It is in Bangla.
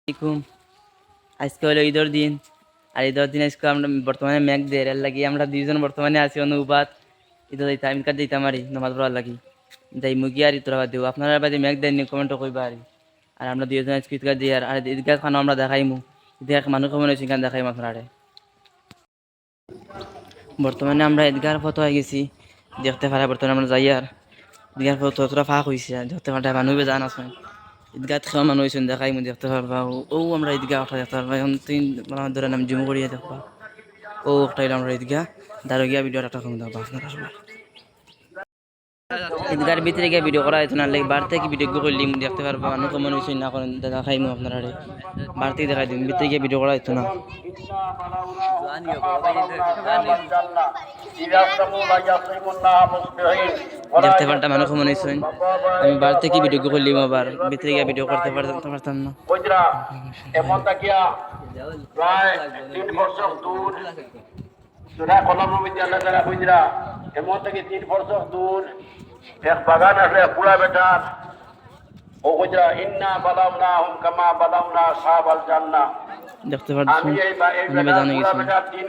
আলাইকুম। আজকে হলো ঈদের দিন, আর ঈদের দিন আজকে আমরা বর্তমানে মেঘ দের এর লাগি আমরা দুইজন বর্তমানে আছি অনুবাদ ঈদের এই টাইম কাট দিতাম আরি নামাজ পড়ার লাগি যাই মুগি আর ইতরা বাদ দিব আপনারা বাদে মেঘ দেন কমেন্ট কইবা আর আমরা দুইজন আজকে ঈদগাহ দিই আর ঈদগাহ খানো আমরা দেখাইমু ঈদগাহ মানুষ কমন হয়েছে গান দেখাইমু আপনারা। বর্তমানে আমরা ঈদগাহর ফটো হয়ে গেছি দেখতে পারা বর্তমানে আমরা যাই আর ঈদগাহর ফটো তোরা ফাঁক হয়েছে দেখতে পারা মানুষ জান আছে ঈদগাহ খাওয়া মানুষ হয়েছেন দেখাই মু দেখতে পারবা ও আমরা ঈদগাহ ওঠা দেখতে পারবা এখন তিন ধরে নাম জুম করিয়া দেখবা ও একটা আমরা ঈদগাহ দারোগিয়া ভিডিও একটা কম দেখবা আপনারা সবাই ঈদগার ভিতরে গিয়ে ভিডিও করা হয়েছে না লাগে বার থেকে ভিডিও করলি দেখতে পারবা মানুষ কমন হয়েছে না করেন দেখাই মু আপনারা বার থেকে দেখাই দিন ভিতরে গিয়ে ভিডিও করা হয়েছে না দেখতে পারতাম মানুষ মনে হয়েছে আমি বার থেকে ভিডিও করলাম আবার ভিতরে গিয়ে ভিডিও করতে পারতাম না। এমন তাকিয়া প্রায় 3 বছর দূর সুরা কলম বিদ্যালয় দ্বারা বুঝরা এমন থেকে 3 বছর দূর এক বাগান আছে পুরা বেটার ও বুঝরা ইন্না বালাউনাহুম কামা বালাউনা সাহাবাল জান্নাহ দেখতে পারছেন আমি এই পুরা বেটার 3